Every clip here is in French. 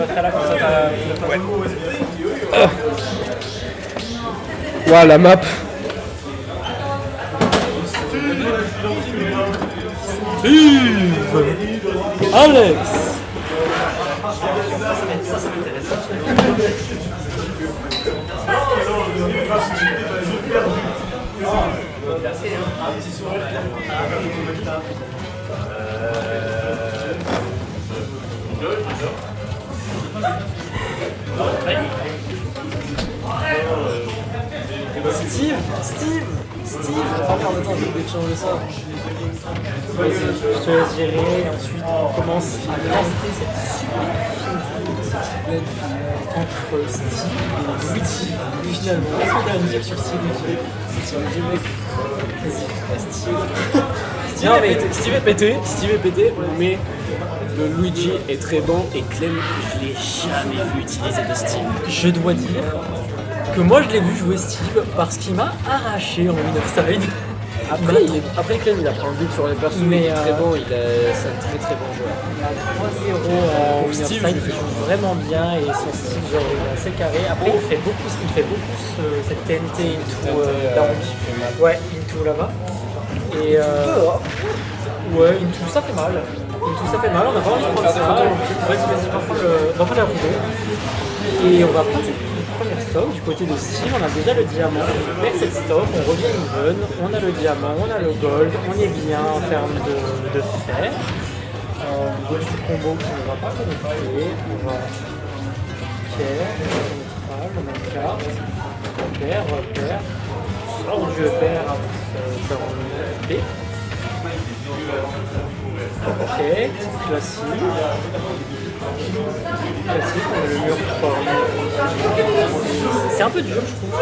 mettrai là, comme ça t'as... Waouh, la map. Alex. Steve. Attends, j'ai oublié de changer ça. Vas-y, je te laisse gérer et ensuite on commence à tester cette super finale entre Steve et Luigi. Finalement, qu'est-ce qu'on a à dire sur Steve et Luigi? Sur Luigi, mec. Vas-y, Steve est pété, mais le Luigi est très bon et Clem, je l'ai jamais vu utiliser de Steve. Je dois dire que moi je l'ai vu jouer Steve parce qu'il m'a arraché en winner side. Après Clem, il a pris un but sur les persos, mais très bon, c'est un très très bon joueur. Il a 3-0 en winner Steve, side, il joue vraiment bien et son style genre il est assez carré. Après il fait beaucoup cette TNT into down. Ouais, into là-bas. Et ouais, into ça fait mal. Into ça fait mal, on a pas envie de prendre ça. Vas-y, on va prendre la photo. Et on va prendre le premier stock du côté de Steve. On a déjà le diamant, on perd cette stock, on revient even, on a le diamant, on a le gold, on est bien en termes de fer. Deux petits combos qui ne va pas connecter. On va on a une carte, repère. Sort du repère avec faire en B. Ok, classique, on a le mur par c'est un peu dur, je trouve.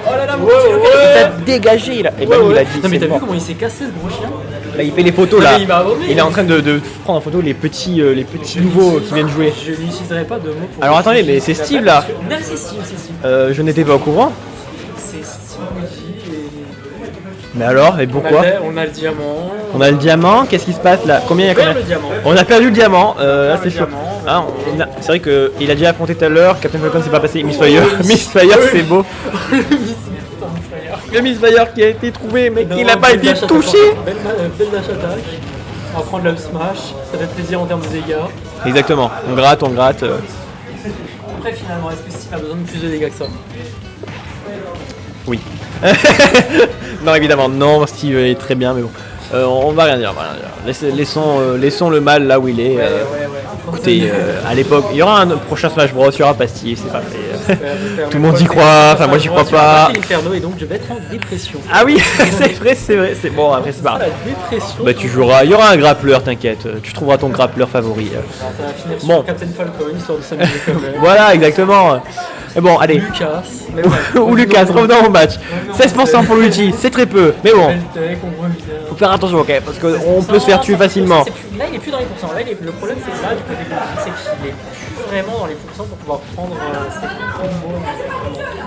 Oh là là, mon petit Joker, Il t'a dégagé là. Et ben il a dit. Non mais t'as vu mort. comment il s'est cassé ce gros chien? Là, il fait les photos là. Il m'a abonné. Il est en train de prendre en photo les petits nouveaux qui viennent jouer. Je n'utiliserai pas de mots pour... Alors attendez, mais c'est Steve là. Non, c'est Steve. Je n'étais pas au courant. C'est Steve Luigi et... Mais alors, et pourquoi? On a le diamant. On a le diamant, qu'est-ce qui se passe là? Combien il y a On perd le diamant. On a perdu le diamant, là c'est chaud. diamant, Hein, c'est vrai qu'il a déjà affronté tout à l'heure, Captain Falcon s'est pas passé, Mistfire. Mistfire c'est beau. Le Mistfire qui a été trouvé mais qui n'a pas été touché. Belle dash attaque. On va prendre le smash, ça fait plaisir en termes de dégâts. Exactement, on gratte. Après finalement, est-ce que Steve a besoin de plus de dégâts que ça? Oui. Non évidemment, non, Steve est très bien mais bon. On va rien dire. Laissons le mal là où il est. Écoutez, à l'époque, il y aura un prochain Smash Bros, il y aura Pastille, c'est pas fait. Tout le monde y croit, enfin moi j'y crois pas. Inferno et donc je vais être en dépression. Ah oui, c'est vrai, c'est bon, après c'est pas grave. La dépression. Bah tu joueras, il y aura un grappleur, t'inquiète, tu trouveras ton grappleur favori. Ça va finir Bon. sur Captain Falcon, histoire de s'amuser quand même. Voilà, exactement. Mais bon, allez. Lucas. Ou Lucas, revenons au match. 16% pour Luigi, c'est très peu, mais bon. Faut faire attention, ok, parce qu'on peut se faire tuer facilement. Là, il est plus dans les pourcents. Là, le problème, c'est ça, du côté de Luigi, c'est qu'il est plus vraiment dans les pourcents pour pouvoir prendre ses combos.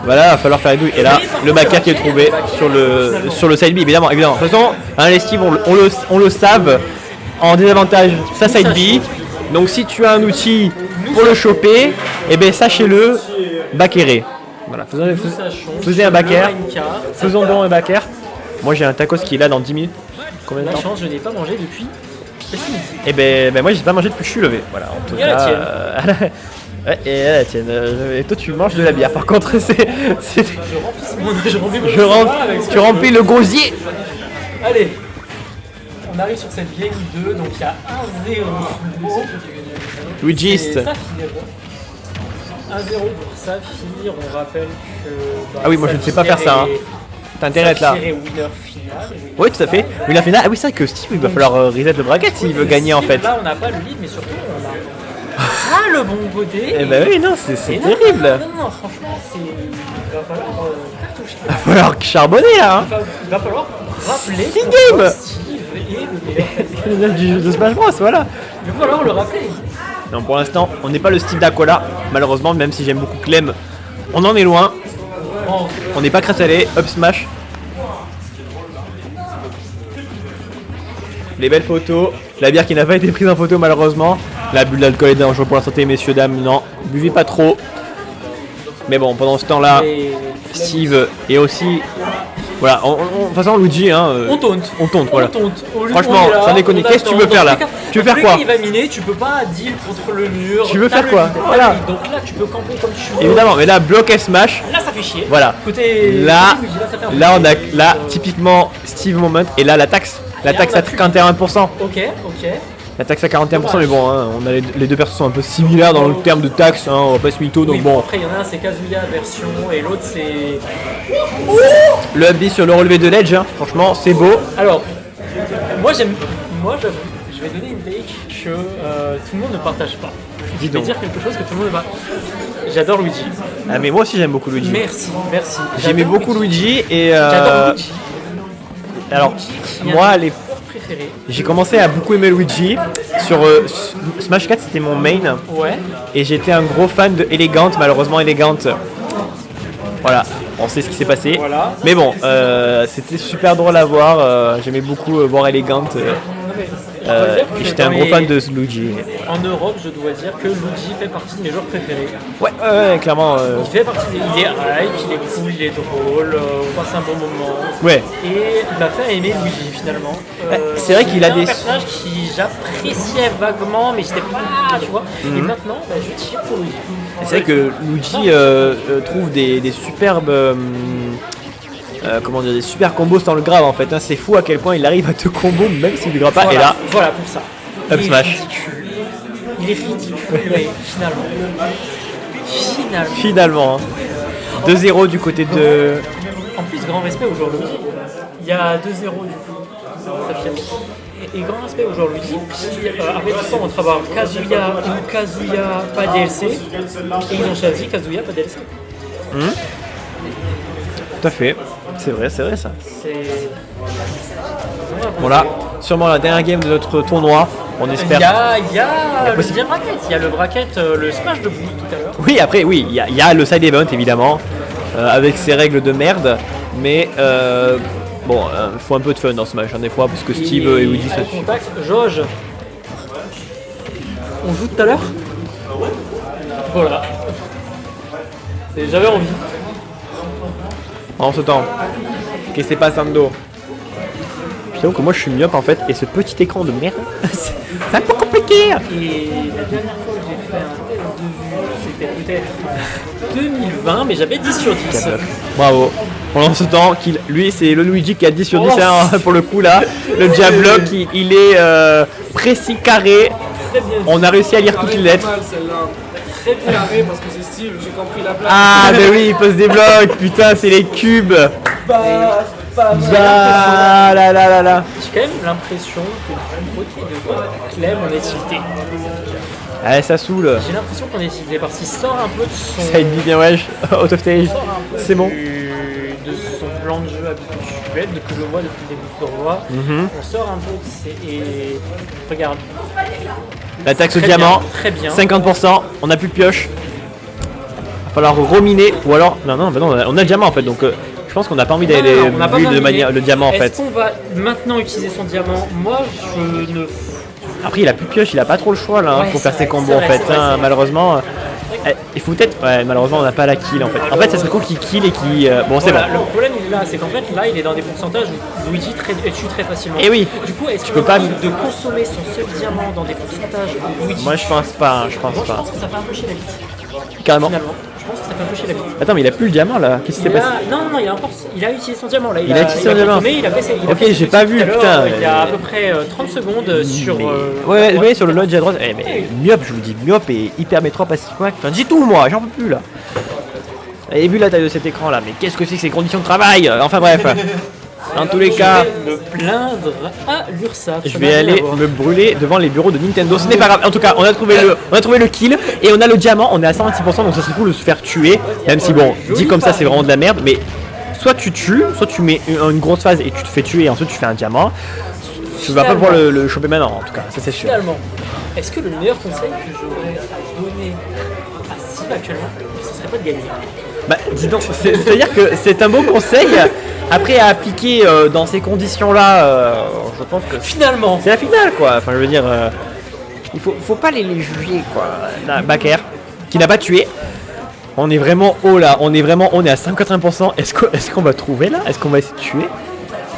Voilà, il va falloir faire les douilles. Et là, le backer qui est trouvé sur le side B, évidemment. De toute façon, les Steve, on le savent, en désavantage, ça side B. Donc si tu as un outil pour le choper, eh ben sachez-le, backerez. Voilà, faisez un backer. Faisons donc un backer. Moi j'ai un tacos qui est là dans 10 minutes. Combien de La temps? chance, je n'ai pas mangé depuis ce midi. Eh ben moi j'ai pas mangé depuis que je suis levé. Voilà, en tout Et la cas. tienne. Ouais, et la tienne. Et toi tu manges de la bière. Par contre tu remplis le gosier. Allez, on arrive sur cette game 2, donc il y a 1-0. Luigiste. C'est Saphir. 1-0 pour Saphir, on rappelle que... Ah oui, moi, je ne sais pas faire ça, hein. T'as intérêt à être là. Saphir est winner final. Oui, tout à fait. Winner final. Ah oui, c'est vrai que Steve, il va falloir reset le bracket s'il veut gagner en fait. Là, on n'a pas le lead, mais surtout, on a pas le bon côté. Eh ben oui, non, c'est terrible. Non, franchement, il va falloir cartoucher. Il va falloir charbonner là. Il va falloir rappeler Six pourquoi games. Steve est le meilleur. Du jeu de Smash Bros, voilà. Il va falloir le rappeler. Non, pour l'instant, on n'est pas le Steve d'Aquila, malheureusement, même si j'aime beaucoup Clem. On en est loin. On n'est pas crasse salé, up smash. Les belles photos. La bière qui n'a pas été prise en photo, malheureusement. L'abus d'alcool est dangereux pour la santé, messieurs, dames, non, buvez pas trop. Mais bon, pendant ce temps-là, Steve est aussi... Voilà, de toute façon, Luigi, hein, on taunte. Voilà. On taunte. Franchement, sans déconner, qu'est-ce que tu veux faire là? Tu veux faire quoi? Il va miner, tu peux pas deal contre le mur. Tu veux faire quoi? Voilà. Donc là, tu peux camper comme tu veux. Évidemment, mais là, bloc et smash. Là, ça fait chier. Voilà. Là, ça fait un peu là, on a, chier. là, typiquement, Steve Moment, et là, la taxe. La taxe à 41%. Ok. La taxe à 41%, mais bon, hein, on a les deux personnes sont un peu similaires dans le terme de taxe, hein, on va pas se mytho, donc Oui, bon. Après, il y en a un, c'est Kazuya version, et l'autre, c'est... Le up sur le relevé de l'edge, hein, franchement, c'est beau. Alors, j'avoue, je vais donner une take que tout le monde ne partage pas. Dis Je vais donc. dire quelque chose que tout le monde ne partage. J'adore Luigi. Ah, mais moi aussi, j'aime beaucoup Luigi. Merci. J'aimais J'adore beaucoup Luigi, et J'adore Luigi. alors, Il y a moi, un de mes préférés. j'ai commencé à beaucoup aimer Luigi. Sur Smash 4, c'était mon main. Ouais. Et j'étais un gros fan de Elegant, malheureusement Elegant. Voilà, on sait ce qui s'est passé. Voilà. Mais bon, c'était super drôle à voir. J'aimais beaucoup voir Elegant. Et j'étais un gros fan de Luigi. En Europe, je dois dire que Luigi fait partie de mes joueurs préférés. Ouais, clairement. Il fait partie des... Il est hype, il est cool, il est drôle, on passe un bon moment. Ouais. Et il m'a fait aimer Luigi finalement. C'est vrai qu'il a des... un personnage qui j'appréciais vaguement, mais j'étais pas, tu vois. Et maintenant, je tire pour Luigi. C'est vrai que Luigi trouve des superbes... comment dire, des super combos sans le grave en fait, hein. C'est fou à quel point il arrive à te combo même s'il ne grave pas. Voilà, Et là, voilà pour ça. up smash. Il est ridicule, mais Finalement, finalement. hein. 2-0 du côté de... En plus, grand respect au joueur Luigi. Il y a 2-0 du coup, ça fait. Et grand respect au joueur Luigi qui, après tout ça, on travaille Kazuya ou Kazuya pas DLC. Et ils ont choisi Kazuya pas DLC. Tout à fait. C'est vrai ça. C'est. Bon là, sûrement la dernière game de notre tournoi. On espère... Il y a le deuxième bracket. Il y a le bracket, le smash de boost tout à l'heure. Oui, après, oui, il y a le side event évidemment, avec ses règles de merde, mais bon, il faut un peu de fun dans ce match, hein, des fois, parce que Steve et Luigi, ça suffit. Contact, Jauge. On joue tout à l'heure. Voilà. J'avais envie. En ce temps, qu'est-ce qui se passe, Sando? Je t'avoue que moi je suis myope en fait, et ce petit écran de merde, c'est un peu compliqué. Et la dernière fois que j'ai fait un test de vue, c'était peut-être 2020, mais j'avais 10 sur 10. Bravo. Pendant ce temps, lui c'est le Luigi qui a 10 sur 10 hein, pour le coup là. Le Diablock il est précis, carré. On a réussi à lire toutes les lettres. Très bien carré parce que c'est Steve, j'ai compris la blague. Ah mais oui, il pose des blocs, putain c'est les cubes. Bah là. J'ai quand même l'impression que du côté de Clem, on est tilté. Allez, ça saoule. J'ai l'impression qu'on est tilté parce qu'il sort un peu de son... Ça aide bien wesh, out of stage, c'est bon. De son plan de jeu habituel, que je vois depuis le début du tournoi. On sort un peu de ses... Et regarde. La taxe au Très diamant, bien, très bien. 50%, on n'a plus de pioche. Va falloir reminer, ou alors... Non, on a le diamant en fait, donc je pense qu'on n'a pas envie d'aller on n'a pas build de miné. manière le diamant en fait. Est-ce qu'on va maintenant utiliser son diamant? Moi, je ne... Après il a plus de pioche, il a pas trop le choix là Ouais, pour faire c'est ses vrai, combos c'est en vrai, fait, c'est vrai, hein, c'est vrai. malheureusement. Il faut peut-être... Ouais, malheureusement on n'a pas la kill en fait. En fait ça serait cool qu'il kill et qu'il... Bon c'est Voilà, bon. le problème il est là, c'est qu'en fait là il est dans des pourcentages où Luigi tue très facilement. Et oui. Du coup, est-ce Tu qu'on peux pas- a envie de consommer son seul diamant dans des pourcentages où Luigi... Moi je pense pas, Moi, je pense que ça fait un peu chier la bite. Carrément. Finalement, je pense que ça fait un peu chier la bite. Attends mais il a plus le diamant là, qu'est-ce qui s'est Il a- passé? Non, il a utilisé son diamant là. Il a utilisé son diamant. consommé, il a fait ses... il a Ok, fait ses j'ai petits pas vu, tout à l'heure, putain. Il y a à peu près 30 secondes sur... Ouais, vous voyez sur le lodge à droite, mais myope, je vous dis, myope et hyper métro pacifique. Enfin, dis tout moi, j'en peux plus là. Vous avez vu la taille de cet écran là, mais qu'est-ce que c'est que ces conditions de travail? Enfin bref. Dans tous les cas, Je vais me plaindre à l'URSSAF. je vais aller me brûler devant les bureaux de Nintendo. Ce n'est pas grave. En tout cas, on a trouvé le kill et on a le diamant. On est à 126%, donc ça serait cool de se faire tuer. Même si bon, dit comme ça, c'est vraiment de la merde. Mais soit tu tues, soit tu mets une grosse phase et tu te fais tuer et ensuite tu fais un diamant. Tu vas pas pouvoir le choper maintenant, en tout cas, ça c'est sûr. Finalement, est-ce que le meilleur conseil que j'aurais à donner à Steve actuellement, ce serait pas de gagner? Bah, dis donc, c'est-à-dire que c'est un bon conseil. Après, à appliquer dans ces conditions-là, je pense que Finalement, c'est la finale, quoi. Enfin, je veux dire, faut pas les juger quoi. Là, Bakker, qui n'a pas tué. On est vraiment haut là, on est à 180%. Est-ce qu'on va trouver là? Est-ce qu'on va essayer de tuer?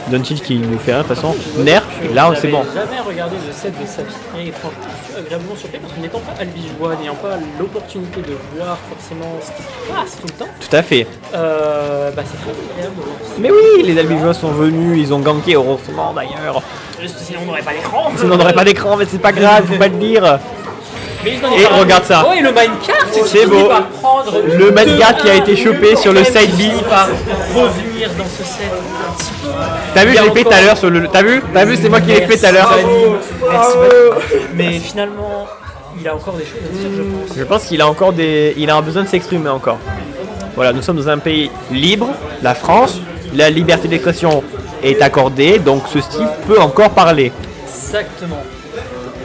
Doncic qui nous fait rien de toute façon. Nerf, et là c'est bon. Je n'avais jamais regardé le set de Safir et franchement je suis agréablement surpris parce que n'étant pas albigeois, n'ayant pas l'opportunité de voir forcément ce qui se passe tout le temps, Tout à fait. c'est très agréable. Mais oui, les albigeois sont venus, ils ont ganké heureusement d'ailleurs. Sinon on n'aurait pas l'écran. Sinon on n'aurait pas d'écran, mais c'est pas grave, faut pas le dire. Et regarde ça. Oh et le minecart C'est beau. Le minecart qui a été chopé sur le side B. Par revenir dans ce set un petit peu. T'as vu, je l'ai fait tout à l'heure sur le. T'as vu, c'est moi qui l'ai fait tout à l'heure. Merci. Mais finalement, il a encore des choses à dire, je pense. Je pense qu'il a encore il a besoin de s'exprimer encore. Voilà, nous sommes dans un pays libre, la France. La liberté d'expression est accordée, donc ce Steve peut encore parler. Exactement.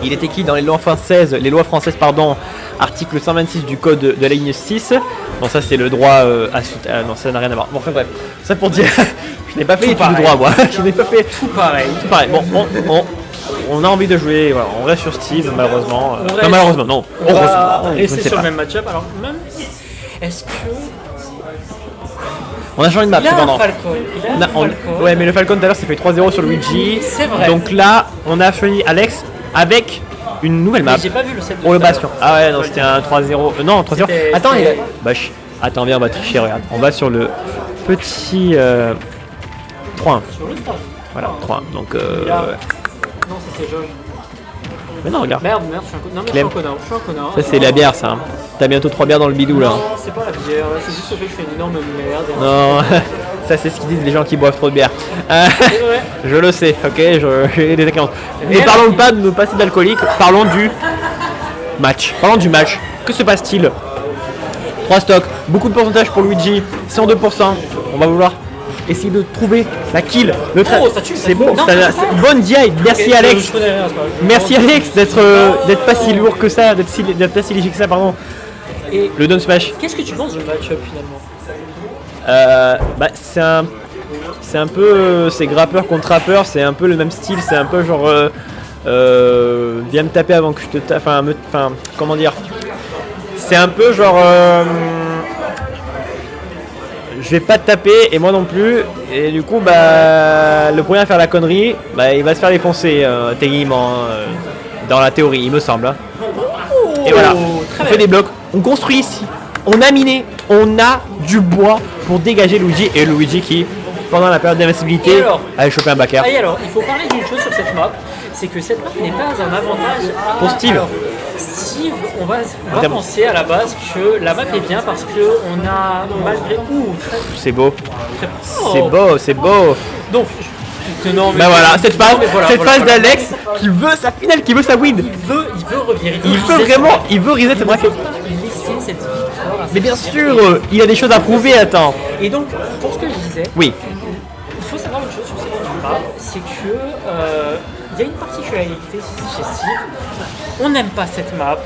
Il est écrit dans les lois françaises, article 126 du code de la ligne 6. Bon, ça c'est le droit non, ça n'a rien à voir. Bon, enfin bref, ça pour dire, je n'ai pas fait tout le droit moi. Je n'ai pas fait tout pareil. Tout pareil. Bon, on a envie de jouer, voilà, on reste sur Steve malheureusement. Non, malheureusement, non. Heureusement. Rester sur le même match-up. Alors même, est-ce que on a changé de map cependant. Ouais, mais le Falcon tout à l'heure s'est fait 3-0 sur Luigi. C'est vrai. Donc là, on a choisi Alex avec une nouvelle map. J'ai pas vu le set de pour le bastion. Ah ouais, non, c'était un 3-0. Non, 3-0. Attends, attends, viens, on va tricher, regarde. On va sur le petit 3-1. Sur le 3. Voilà, 3-1. Donc Non, ça c'est Georges. Mais non, regarde. Merde, je suis un connard. Non, mais je suis un connard. Ça, c'est la bière, ça. T'as bientôt 3 bières dans le bidou là. Non, c'est pas la bière, c'est juste le fait que je fais une énorme merde. Non, ça c'est ce qu'ils disent les gens qui boivent trop de bière. C'est vrai. Je le sais, ok, j'ai des expériences. Et parlons pas de nos passés d'alcoolique, parlons du match. Que se passe-t-il? 3 stocks, beaucoup de pourcentage pour Luigi, 102%. On va vouloir essayer de trouver la kill. C'est beau, bonne DI, merci Alex. Merci Alex d'être pas si lourd que ça, d'être pas si léger que ça, pardon. Et le down smash. Qu'est-ce que tu penses du match-up finalement? C'est un peu c'est grappeur contre rappeur, c'est un peu le même style, c'est un peu genre viens me taper avant que je te tape, enfin comment dire, c'est un peu genre je vais pas te taper et moi non plus, et du coup le premier à faire la connerie, il va se faire défoncer techniquement dans la théorie il me semble hein. Et voilà, on fait des blocs, on construit ici, on a miné, on a du bois pour dégager Luigi, et Luigi qui pendant la période d'invincibilité a chopé un backer. Et alors, il faut parler d'une chose sur cette map, c'est que cette map n'est pas un avantage pour Steve. Alors, Steve, on va penser à la base que la map est bien parce que on a malgré tout. C'est beau. C'est beau. Donc, voilà, cette phase d'Alex qui veut sa finale, qui veut sa win. Il veut revenir. Il veut reset cette bracket. Mais bien sûr, il a des choses à prouver, attends. Et donc, pour ce que je disais, oui. Il faut savoir une chose sur cette map, c'est que il y a une particularité chez Steve. On n'aime pas cette map.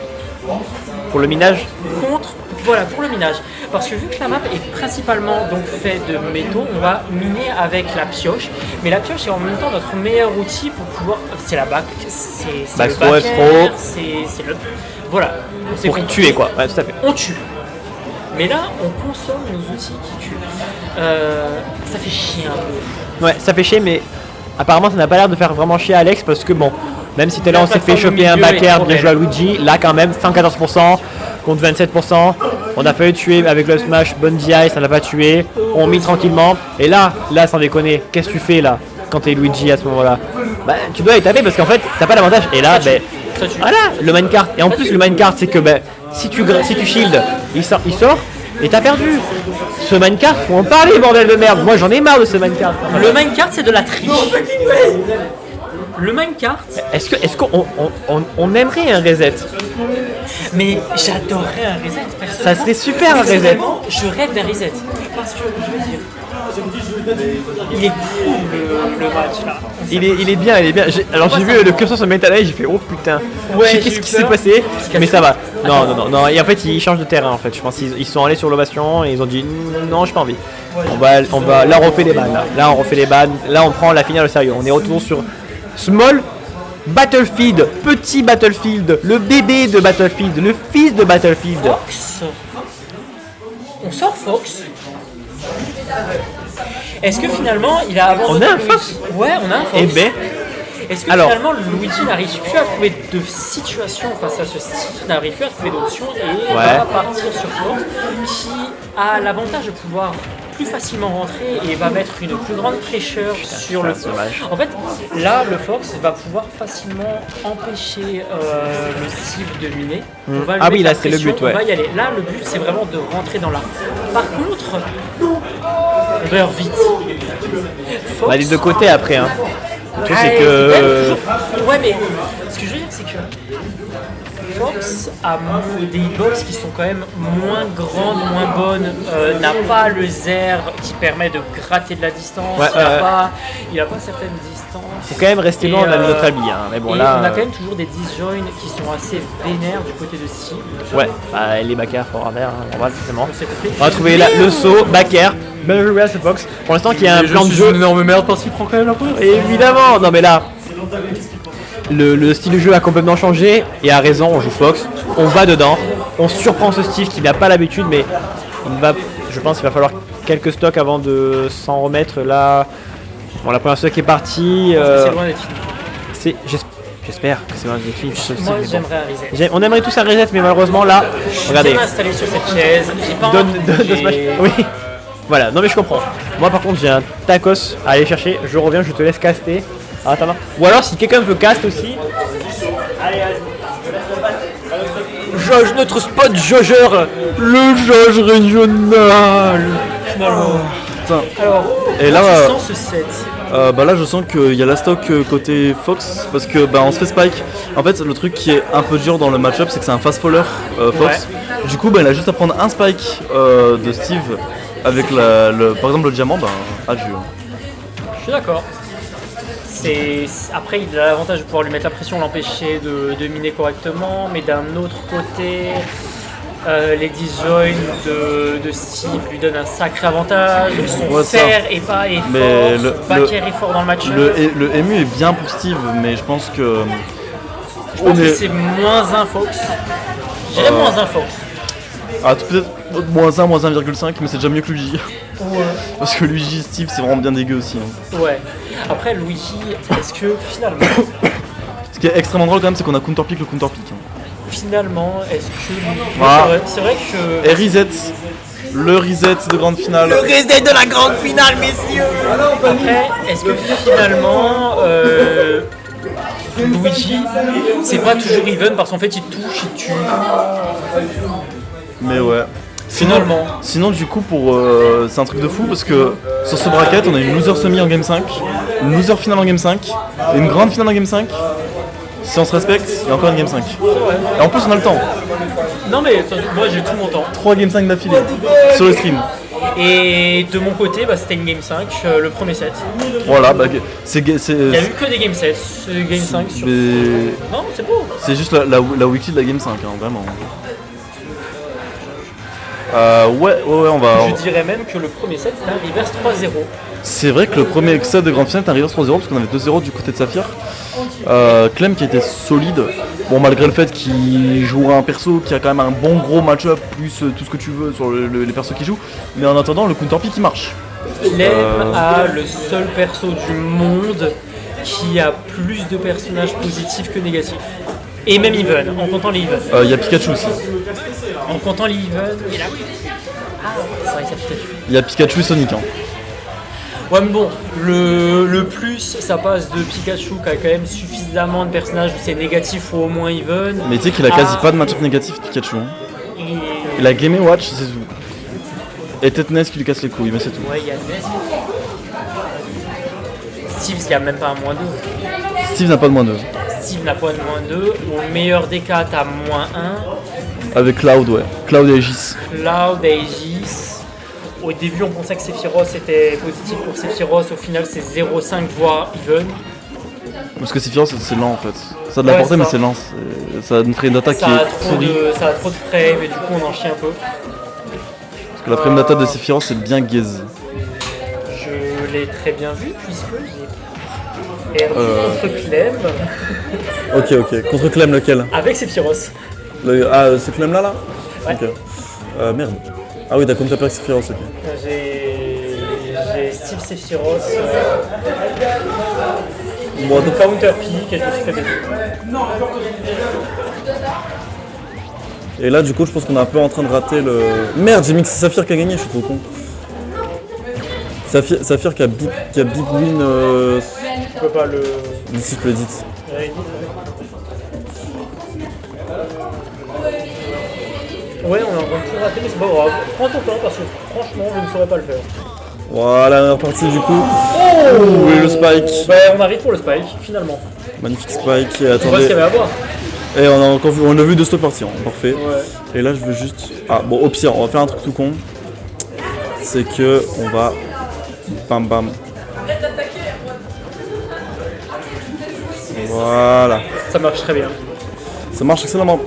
Pour le minage. Pour le minage. Parce que vu que la map est principalement donc faite de métaux, on va miner avec la pioche. Mais la pioche est en même temps notre meilleur outil pour pouvoir. C'est la back, c'est le backer, c'est le. Voilà. Pour tuer quoi, ouais, tout à fait. On tue. Mais là, on consomme nos outils qui tuent. Ça fait chier un peu. Ouais, ça fait chier, mais apparemment ça n'a pas l'air de faire vraiment chier Alex parce que bon, même si tout à l'heure on s'est fait choper un backer, bien joué à Luigi, là quand même 114% contre 27%. On a failli tuer avec le smash, bonne DI, ça l'a pas tué. On mine tranquillement. Et là sans déconner, qu'est-ce que tu fais là quand t'es Luigi à ce moment-là? Tu dois les taper parce qu'en fait t'as pas l'avantage. Et là, voilà, le minecart. Et en plus le minecart c'est que si tu shield, il sort et t'as perdu. Ce minecart, faut en parler, bordel de merde. Moi j'en ai marre de ce minecart. Le minecart c'est de la triche. Le minecart. Est-ce qu'on aimerait un reset? Mais j'adorerais un reset. Ça serait super un reset. Je rêve d'un reset. Parce que je veux dire. Il est cool le match là. Il est bien. Alors j'ai vu le curseur sur Metal Eye, j'ai fait oh putain. Qu'est-ce qui s'est passé? Mais ça va. Non. Et en fait ils changent de terrain en fait. Je pense qu'ils sont allés sur l'ovation et ils ont dit non, j'ai pas envie. On va là on refait les bannes. Là on refait les bannes. Là on prend la finale au sérieux. On est retour sur small Battlefield, petit Battlefield, le bébé de Battlefield, le fils de Battlefield. Fox. On sort Fox. Est-ce que finalement il a abandonné On a un Luigi? Fox? Ouais, on a un Fox. Eh ben, Est-ce que alors. finalement Luigi n'arrive plus à trouver de situation face à ce style, n'arrive plus à trouver d'options et va partir sur Fox qui a l'avantage de pouvoir plus facilement rentrer et va mettre une plus grande fraîcheur sur le c'est dommage. En fait, là, le Fox va pouvoir facilement empêcher le Steve de miner. On va lui Ah oui, mettre là, la c'est le pression, but, ouais. On va y aller. Là, le but, c'est vraiment de rentrer dans l'arc. Par contre, on meurt vite. Fox, Bah, des deux côtés après. Hein. Le truc, c'est c'est que. quand même toujours- Ouais, mais ce que je veux dire, c'est que Fox a des hitbox qui sont quand même moins grandes, moins bonnes, n'a pas le zer qui permet de gratter de la distance, Ouais, il a pas certaines distances. Faut quand même rester loin de notre ami. Hein. Mais bon, Et là. on a quand même toujours des disjoins qui sont assez vénères du côté de Steve. Ouais, bah, les backers, faut avoir l'air, on va forcément. C'est compliqué. On va trouver le saut, backer, bien joué à ce Fox. Pour l'instant, qu'il y a un plan de jeu. énorme merde parce qu'il prend quand même la pointe. Évidemment, non mais là, le style de jeu a complètement changé et à raison, on joue Fox, on va dedans, on surprend ce Steve qui n'a pas l'habitude, mais je pense qu'il va falloir quelques stocks avant de s'en remettre. Là, bon, la première stock est partie. C'est loin d'être fini. J'espère que c'est loin d'être fini. Moi, j'aimerais un reset. On aimerait tous un reset, mais malheureusement là, regardez. Je suis installé sur cette chaise, j'ai pas Donne envie, de smash. Oui. Voilà, non mais je comprends. Moi par contre j'ai un tacos à aller chercher, je reviens, je te laisse caster. Ah, attends, non. Ou alors si quelqu'un veut cast aussi. Allez, Jauge, notre spot jaugeur, le jauge régional. Alors, Et là, tu sens ce set. bah là je sens qu'il y a la stock côté Fox parce que bah on se fait spike. En fait le truc qui est un peu dur dans le match-up c'est que c'est un fast faller Fox. Du coup bah il a juste à prendre un spike de Steve avec par exemple le diamant, bah adieu. Je suis d'accord. Après, il a l'avantage de pouvoir lui mettre la pression, l'empêcher de miner correctement, mais d'un autre côté, les disjoins de Steve lui donnent un sacré avantage. Son Ouais, ça. fer est pas est Mais fort, son backer est fort dans le match. Le MU est bien pour Steve mais je pense que... Je pense que c'est moins un Fox. Je dirais moins un Fox. Ah peut-être moins 1, moins 1,5 mais c'est déjà mieux que Luigi. Ouais. Parce que Luigi Steve c'est vraiment bien dégueu aussi. Hein. Ouais. Après, Luigi, est-ce que finalement, Ce qui est extrêmement drôle quand même c'est qu'on a counterpick le counterpick. Hein. est-ce que... Ah. C'est vrai que... Et reset, le reset de grande finale. reset de la grande finale, messieurs. Après, est-ce que finalement, Luigi, c'est pas toujours even parce qu'en fait il touche, il tue. Mais ouais. Sinon du coup c'est un truc de fou parce que sur ce bracket on a une loser semi en game 5, une loser finale en game 5 et une grande finale en game 5. Si on se respecte, il y a encore une game 5. Et en plus on a le temps. Non mais moi j'ai tout mon temps. 3 game 5 d'affilée sur le stream. Et de mon côté, c'était une game 5, le premier set. Voilà, bah Il n'y a eu que des game 7, game 5 sur... mais Non, c'est beau. c'est juste la weekly de la game 5, hein, vraiment. Ouais, on va. Je dirais même que le premier set c'était un reverse 3-0. C'est vrai que le premier set de grand final est un reverse 3-0 parce qu'on avait 2-0 du côté de Saphir. Clem qui était solide, bon malgré le fait qu'il joue un perso qui a quand même un bon gros match-up plus tout ce que tu veux sur les persos qui jouent, mais en attendant le counterpick qui marche. Clem a le seul perso du monde qui a plus de personnages positifs que négatifs. Et même even, en comptant les even. Il y a Pikachu aussi. En comptant les even, et là... Ah, c'est vrai qu'il y a Pikachu. Il y a Pikachu et Sonic. Hein. Ouais mais bon, le plus ça passe de Pikachu qui a quand même suffisamment de personnages où c'est négatif ou au moins even. Mais tu sais qu'il a quasi pas de match-up négatif Pikachu. Hein. Et... Il a Game & Watch, c'est tout. Et Tetness qui lui casse les couilles, mais c'est tout. Ouais, il y a Ness. Steve, il n'y a même pas un moins 2. Steve n'a pas de moins 2. Steve n'a pas de moins 2. Au meilleur des cas, t'as moins 1. Avec Cloud, ouais. Cloud et Aegis. Cloud, Aegis. Au début, on pensait que Sephiroth était positif pour Sephiroth. Au final, c'est 0,5 voire even. Parce que Sephiroth, c'est lent en fait. Ça a de la portée, mais c'est lent. Ça a une frame d'attaque qui est pourrie. Ça a trop de frame et du coup, on en chie un peu. Parce que la frame d'attaque de Sephiroth, c'est bien gaze. Je l'ai très bien vu puisque j'ai Perdu contre Clem Ok. Contre Clem, lequel? avec Sephiroth. C'est Clem là? Ouais. Ok. Merde. Ah oui, t'as contre avec Sephiroth, ok. J'ai Steve Sephiroth, Bon, le counter pick et je me suis fait baiser. et là, du coup, je pense qu'on est un peu en train de rater le. Merde, j'ai mis que c'est Saphir qui a gagné, je suis trop con. Saphir qui a big win. Je peux pas le. D'ici, je peux le dire. Ouais, on est en train de tout rater, mais c'est pas grave. Prends ton temps parce que franchement, je ne saurais pas le faire. Voilà, on est reparti du coup. Oh, et le spike. Bah, on arrive pour le spike, finalement. Magnifique spike. Et On voit ce qu'il y attendez. avait à voir. Et on a encore vu, on a vu deux stop parties, hein. Parfait. Ouais. Et là, je veux juste. Ah, bon, au pire, on va faire un truc tout con. C'est que on va. Bam bam. Voilà. Ça marche très bien. Ça marche excellemment.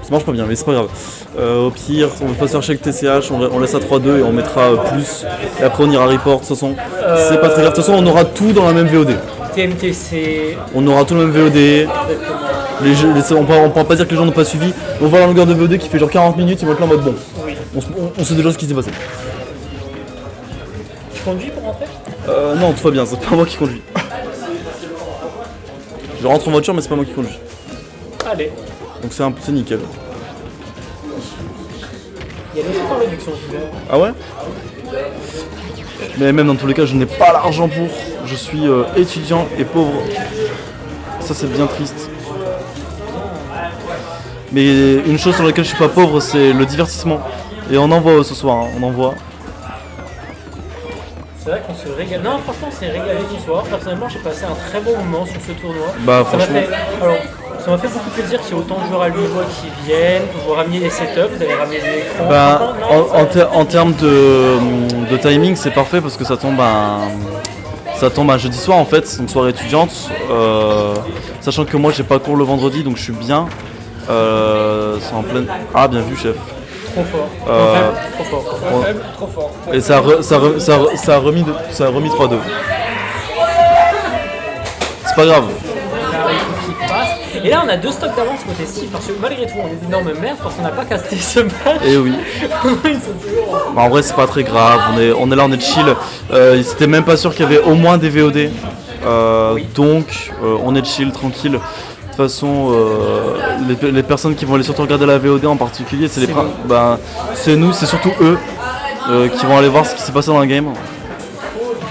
Ça marche pas bien, mais c'est pas grave. Au pire, on va pas chercher avec TCH, on laisse à 3-2 et on mettra plus. Et après, on ira report. De toute façon, c'est pas très grave. De toute façon, on aura tout dans la même VOD. TMTC. On aura tout le même VOD. On pourra pas dire que les gens n'ont pas suivi. On voit la longueur de VOD qui fait genre 40 minutes, ils vont être là en mode bon. Oui. On sait déjà ce qui s'est passé. Tu conduis pour rentrer? Non, tout va bien, c'est pas moi qui conduis. Je rentre en voiture, mais c'est pas moi qui conduis. Allez. Donc c'est nickel. Il y a des trucs en réduction. Ah ouais? Mais même dans tous les cas, je n'ai pas l'argent pour. Je suis étudiant et pauvre. Ça, c'est bien triste. Mais une chose sur laquelle je suis pas pauvre, c'est le divertissement. Et on en voit ce soir, hein, on en voit. C'est vrai qu'on se régale. Non, franchement, on s'est régalé ce soir. Personnellement, j'ai passé un très bon moment sur ce tournoi. Bah, ça m'a franchement. ça m'a fait beaucoup plaisir qu'il y ait autant de joueurs à Louisville qui viennent. Vous ramenez des setups, vous avez ramené des écrans. Bah, Franchement, non, en termes de timing, c'est parfait parce que ça tombe un jeudi soir en fait, donc soirée étudiante. Sachant que moi j'ai pas cours le vendredi, donc je suis bien. C'est en pleine. Ah, bien vu, chef. trop fort. Trop fort. Faible, trop fort. Et ça a remis 3-2. C'est pas grave. Qui passe. Et là, on a deux stocks d'avance côté Steve parce que malgré tout, on est d'énormes merdes parce qu'on n'a pas casté ce match. Et oui. Ils sont toujours. Bah, en vrai, c'est pas très grave. On est là, on est chill. C'était même pas sûr qu'il y avait au moins des VOD. Donc, on est chill, tranquille. De toute façon, les personnes qui vont aller surtout regarder la VOD en particulier, c'est nous, c'est surtout eux qui vont aller voir ce qui s'est passé dans le game.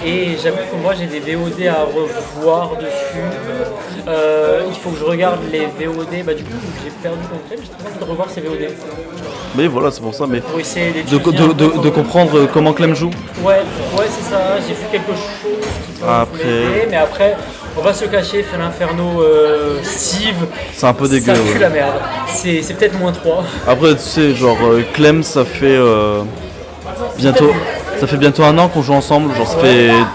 Et j'avoue que moi j'ai des VOD à revoir dessus. Il faut que je regarde les VOD. Bah du coup j'ai perdu contre elle, j'ai très envie de revoir ces VOD. Mais voilà, c'est pour ça. Mais Pour essayer de comprendre comment Clem joue. Ouais c'est ça, j'ai vu quelque chose qui peut Après. m'aider, mais après on va se cacher, fait l'inferno Steve. C'est un peu dégueu. Ça pue Ouais. la merde. C'est peut-être moins 3. Après, tu sais, genre Clem, ça fait bientôt un an qu'on joue ensemble. Genre, ça fait à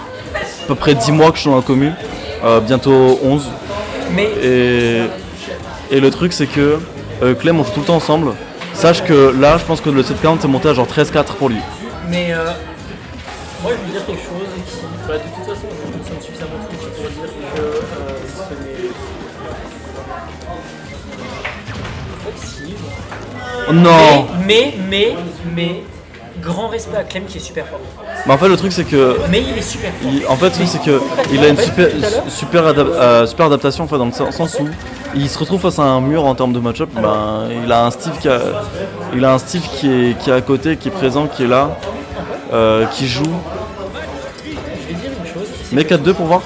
peu près 10 mois que je suis dans la commune. Bientôt 11. Mais Et le truc, c'est que Clem, on joue tout le temps ensemble. Sache que là, je pense que le set count est monté à genre 13-4 pour lui. Mais moi je veux dire quelque chose qui, bah, de toute façon, nous sommes suffisamment tous pour dire que ce n'est Steve. Oh non. Mais grand respect à Clem qui est super fort. Mais en fait, le truc, c'est que. Mais il est super fort. En fait, le truc, c'est que il a une super adaptation en fait, dans le sens où il se retrouve face à un mur en termes de match-up. Ben, il a un Steve qui est à côté, qui est présent, qui est là, qui joue. Je vais dire une chose. c'est Mais que 4-2 pour voir.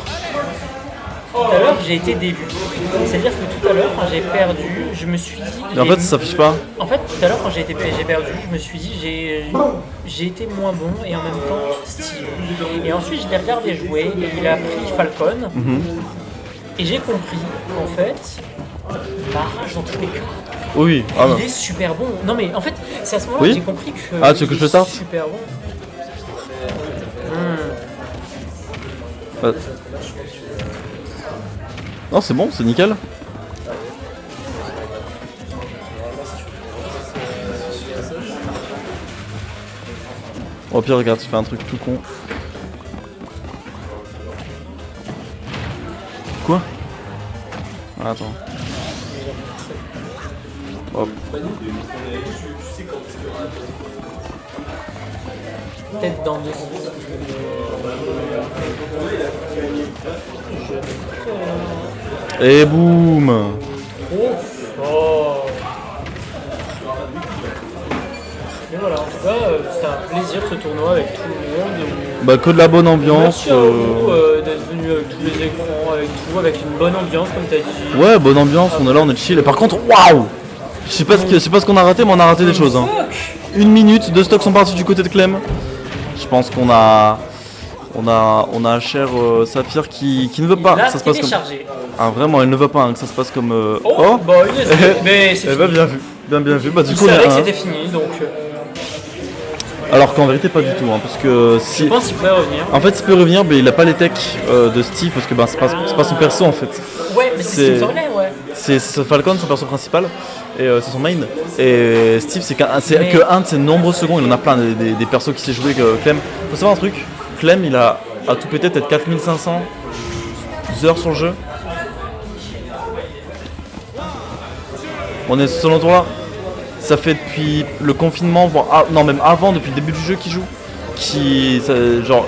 Tout à l'heure j'ai été débu. C'est-à-dire que tout à l'heure quand j'ai perdu, je me suis dit. Et en fait, ça s'affiche pas. En fait, tout à l'heure quand j'ai perdu, je me suis dit j'ai été moins bon et en même temps Steve. Et ensuite je l'ai regardé jouer et il a pris Falcon. Et j'ai compris qu'en fait, il m'arrache dans tous les cas. Oui. Ah, Il est super bon. Non mais en fait, c'est à ce moment-là Oui. que j'ai compris que. Ah, tu veux que je il est le starte super bon. Non, c'est bon, c'est nickel. Au pire, regarde, tu fais un truc tout con. Quoi? Ah, attends. Hop. Tête dans le... Et boum. Oh. Et voilà, en tout cas, c'est un plaisir ce tournoi avec tout le monde. Bah que de la bonne ambiance. Merci à vous d'être venus avec tous les écrans, avec tout, avec une bonne ambiance comme tu as dit. Ouais, bonne ambiance, on est là, on est chill. Et par contre, waouh! Je sais pas ce qu'on a raté, mais on a raté des choses. Hein. 1 minute, 2 stocks sont partis du côté de Clem. Je pense qu'on a un cher Saphir qui ne veut pas que ça se passe comme. Ah vraiment, il ne veut pas hein, que ça se passe comme. Oh, bah il est mais c'est bah, bien vu, bien vu. Bah du coup, on savait que c'était fini, donc. Alors qu'en vérité pas du tout, hein, parce que si. Je pense qu'il pourrait revenir. En fait, il peut revenir, mais il a pas les techs de Steve parce que c'est pas son perso en fait. Ouais, mais c'est ce qu'il me semblait, ouais. C'est Falcon, son perso principal, et c'est son main. Et Steve, c'est que un de ses nombreux secondes, il en a plein des persos qui sait jouer que Clem. Faut savoir un truc, Clem il a à tout péter peut-être 4500 heures sur le jeu. On est sur le tour là. Ça fait depuis le confinement, voire non même avant, depuis le début du jeu qu'il joue. Genre,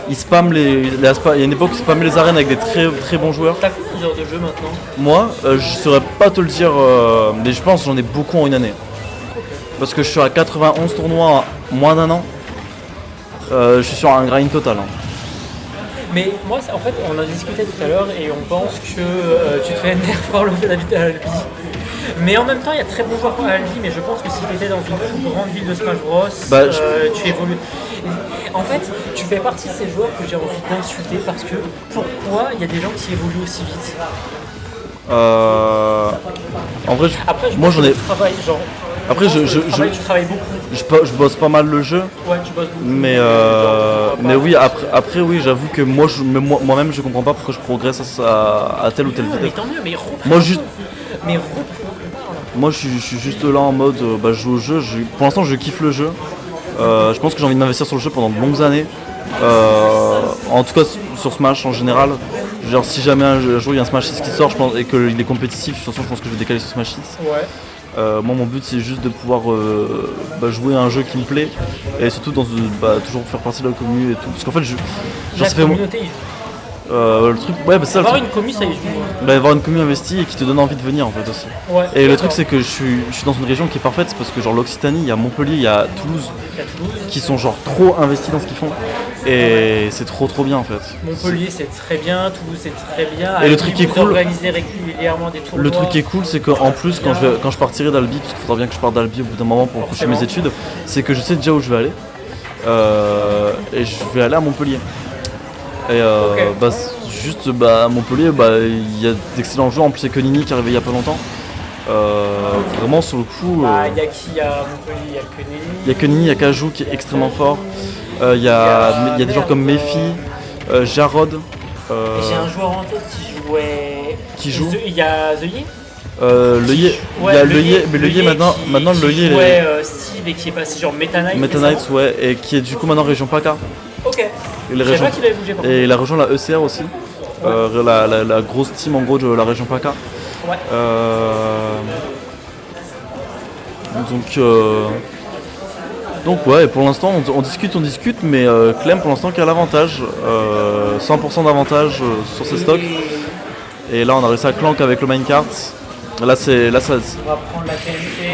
il spamme il y a une époque où il spammait les arènes avec des très très bons joueurs. T'as combien d'heures de jeu maintenant? Moi, je saurais pas te le dire, mais je pense que j'en ai beaucoup en une année. Parce que je suis à 91 tournois en moins d'un an. Je suis sur un grind total. Hein. Mais moi, en fait, on a discuté tout à l'heure et on pense que tu te fais nerf par le fait d'habiter à Albi. Mais en même temps, il y a très bons joueurs à Albi, mais je pense que si tu étais dans une plus grande ville de Smash Bros, tu évolues. En fait, tu fais partie de ces joueurs que j'ai envie d'insulter parce que pourquoi il y a des gens qui évoluent aussi vite? En vrai, Après, moi j'en ai. Après, tu travailles beaucoup. Je bosse pas mal le jeu. Ouais, tu bosses beaucoup. Mais oui, après oui, j'avoue que moi-même je comprends pas pourquoi je progresse à telle ou telle vitesse. Mais tant mieux, mais Moi je suis juste là en mode je joue au jeu, pour l'instant je kiffe le jeu. Je pense que j'ai envie de m'investir sur le jeu pendant de longues années. En tout cas sur Smash en général. Genre si jamais un jour il y a un Smash 6 qui sort et qu'il est compétitif, de toute façon je pense que je vais décaler sur Smash 6. Ouais. Moi mon but c'est juste de pouvoir jouer à un jeu qui me plaît et surtout toujours faire partie de la commune et tout. Parce qu'en fait La communauté, le truc, ouais, ça, avoir une commu, ça y joue. Avoir une commune investie et qui te donne envie de venir en fait aussi. Ouais, et le truc c'est que je suis dans une région qui est parfaite parce que genre l'Occitanie, il y a Montpellier, il y a Toulouse qui sont genre trop investis dans ce qu'ils font et c'est trop bien en fait. Montpellier c'est très bien, Toulouse c'est très bien. Et le truc qui est cool, régulièrement des tournois. Le truc qui est cool c'est qu'en plus quand je partirai d'Albi, parce qu'il faudra bien que je parte d'Albi au bout d'un moment pour coucher mes études, c'est que je sais déjà où je vais aller et je vais aller à Montpellier. Et juste à Montpellier, il y a d'excellents joueurs. En plus, c'est que Nini qui est arrivé il y a pas longtemps. Vraiment, sur le coup. Il y a qui à Montpellier? Il y a que Nini. Il y a que Nini, il y a Kajou qui est extrêmement fort. Il y a des joueurs comme Mephi, Jarod. J'ai un joueur en tête qui jouait. Qui joue? Il y a The Ye. Le Ye, il y a le Ye, mais le Ye maintenant le Ye. Ouais, Steve et qui est passé genre Meta Knight. Meta Knight, ouais, et qui est du coup maintenant région PACA. Ok. Je sais pas qu'il avait bougé par contre. Et il a rejoint la ECR aussi. Ouais. La grosse team en gros de la région PACA. Ouais. Donc ouais, pour l'instant on discute, mais Clem pour l'instant qui a l'avantage, 100% d'avantage sur ses stocks. Et là on a réussi à clank avec le minecart. Là ça. On va prendre la TNT.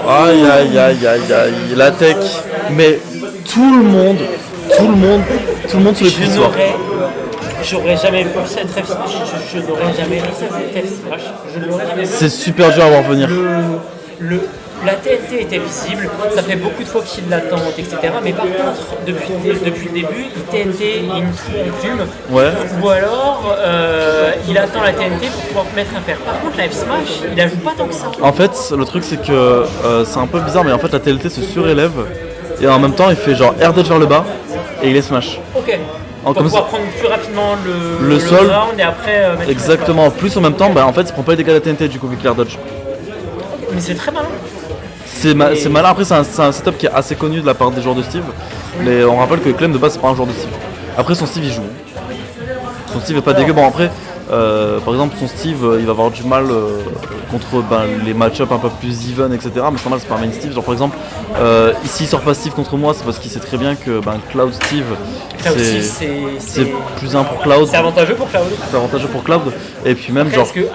Aïe, la tech. Mais tout le monde sur les prix soir. J'aurais jamais pu cette ref smash, je n'aurais jamais réussi à cette ref smash, je ne l'aurais jamais fait. C'est super dur à voir venir. La TNT était visible, ça fait beaucoup de fois qu'il l'attend, etc. Mais par contre, depuis le début, il TNT en plume. Ouais. Ou alors, il attend la TNT pour pouvoir mettre un fer. Par contre, la F-Smash, il ajoute pas tant que ça. En fait, le truc c'est que c'est un peu bizarre, mais en fait la TNT se surélève. Et en même temps, il fait genre air dodge vers le bas et il est smash. Ok. Pour pouvoir prendre plus rapidement le sol round et après mettre. Exactement. Plus en même temps, en fait, ça prend pas les dégâts de la TNT du coup avec l'air dodge. Mais c'est très malin. C'est malin. Après, c'est un setup qui est assez connu de la part des joueurs de Steve. Mais on rappelle que Clem de base c'est pas un joueur de Steve. Après, son Steve il joue. Son Steve est pas dégueu. Bon, après, Par exemple, son Steve, il va avoir du mal contre les match-up un peu plus even, etc. Mais c'est normal, c'est pas un main Steve. Genre par exemple, ici il sort pas Steve contre moi, c'est parce qu'il sait très bien que Cloud Steve, c'est plus un pour Cloud. C'est avantageux pour Cloud. C'est avantageux pour Cloud. Et puis même, Après, genre, est-ce que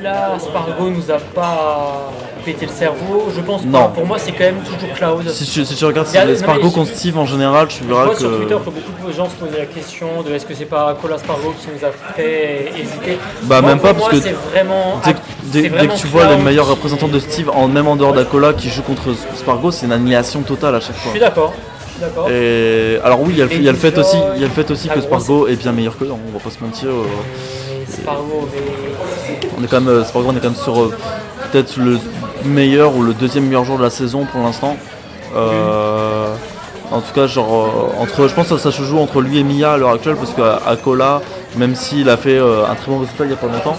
là, Spargo nous a pas pété le cerveau? Je pense pas. Pour moi, c'est quand même toujours Cloud. Si tu regardes les Spargo contre Steve en général, tu verras que. Sur Twitter, que beaucoup de gens se posaient la question de est-ce que c'est pas Cola Spargo qui nous a fait hésiter. Même pas, parce que vraiment, dès que tu vois les meilleurs représentants de Steve, même en dehors d'Akola, qui joue contre Spargo, c'est une annihilation totale à chaque fois. Je suis d'accord. Et alors oui, il y a le fait aussi que Spargo est bien meilleur que lui, on va pas se mentir. Spargo, Spargo, on est quand même sur peut-être le meilleur ou le deuxième meilleur joueur de la saison pour l'instant. En tout cas, je pense que ça se joue entre lui et Mia à l'heure actuelle, parce qu'Akola, même s'il a fait un très bon résultat il y a pas longtemps,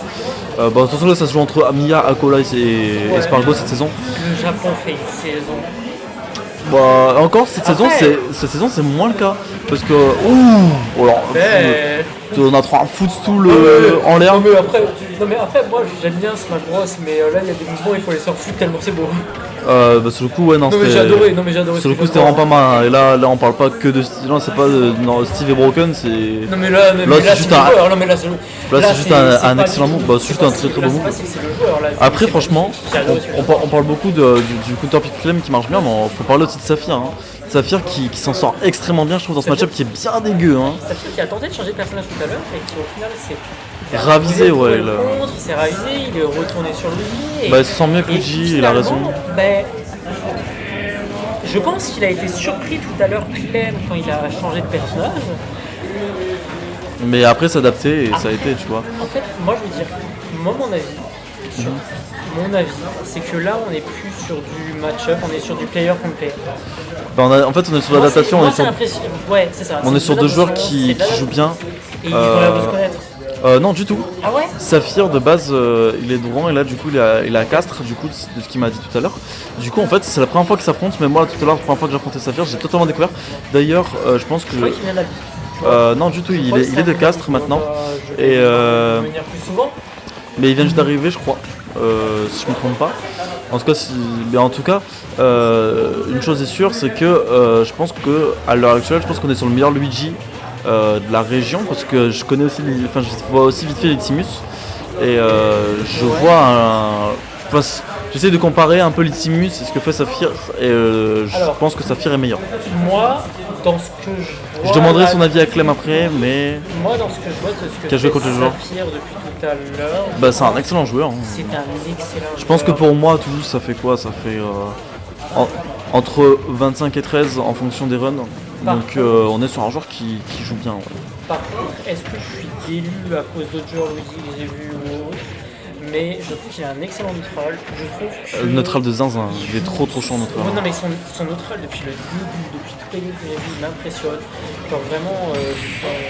de toute façon là, ça se joue entre Mia, Akola et Spargo cette saison. Le Japon fait une saison. Encore cette saison c'est moins le cas, parce que on a trop un footstool en l'air. Non mais après moi j'aime bien Smash Bros, mais là il y a des mouvements, il faut les faire foutre tellement c'est beau. Sur le coup j'ai adoré. Sur le coup c'était vraiment pas mal, et là on parle pas que de Steve, c'est pas Steve et Broken, c'est. Non mais là c'est juste un excellent move, c'est juste un très bon move. Après franchement, on parle beaucoup du counter pick Clem qui marche bien, mais faut parler aussi de Saphir. Saphir qui s'en sort extrêmement bien, je trouve, dans ce match-up qui est bien dégueu. Saphir qui a tenté de changer de personnage tout à l'heure et qui au final s'est ravisé, il s'est ravisé, il est retourné sur lui. Il se sent mieux que Luigi, il a raison. Je pense qu'il a été surpris tout à l'heure, Clem, quand il a changé de personnage. Mais après s'adapter, et ça a été, tu vois. En fait, moi je veux dire, mon avis, c'est que là on n'est plus sur du match-up, on est sur du player contre player. En fait, on est sur l'adaptation, on est sur deux joueurs qui jouent bien. Et ils ont l'air de se connaître. Non, du tout. Ah ouais? Saphir de base, il est droit, et là du coup il a Castre, du coup, de ce qu'il m'a dit tout à l'heure. Du coup, en fait, c'est la première fois qu'ils s'affrontent, mais moi tout à l'heure, la première fois que j'ai affronté Saphir, j'ai totalement découvert. D'ailleurs, je pense que. Je crois qu'il vient d'habiter. Non, du tout, il est de Castres maintenant. Et venir plus souvent. Mais il vient juste d'arriver, je crois, si je me trompe pas. En tout cas, une chose est sûre, c'est que je pense que à l'heure actuelle, je pense qu'on est sur le meilleur Luigi de la région, parce que je connais aussi, je vois aussi vite fait les Timus, et je vois j'essaie de comparer un peu les Timus et ce que fait Saphir, et je pense que Saphir est meilleur. Moi, dans ce que je vois, je demanderai son avis à Clem après, mais. Moi, dans ce que je vois, c'est ce que qui a joué contre le joueur. Saphir depuis tout à l'heure. C'est un excellent joueur. C'est un excellent. Je pense que pour moi, Toulouse, ça fait quoi? Ça fait entre 25 et 13 en fonction des runs. Donc on est sur un joueur qui joue bien. Par contre, est-ce que je suis délu à cause d'autres joueurs Luigi que j'ai vus ou autre? Mais je trouve qu'il a un excellent neutral. Je trouve que le neutral de Zinzin, il est trop chaud en neutral. Non mais son neutral depuis le début, depuis toutes les games que j'ai vues, il m'impressionne. Genre vraiment.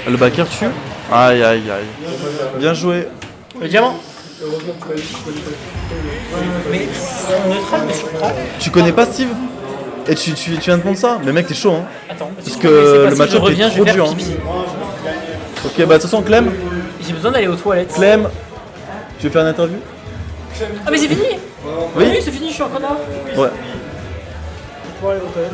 Le backer tue. Aïe. Bien joué. Le diamant. Mais son neutral me surprend. Tu connais pas Steve? Et tu viens de prendre ça? Mais mec, t'es chaud, hein. Attends, parce que le match-up est trop dur. Ok, de toute façon, Clem. J'ai besoin d'aller aux toilettes. Clem, tu veux faire une interview? Ah mais c'est fini. Oui, c'est fini, je suis encore là. Ouais. Je peux aller aux toilettes.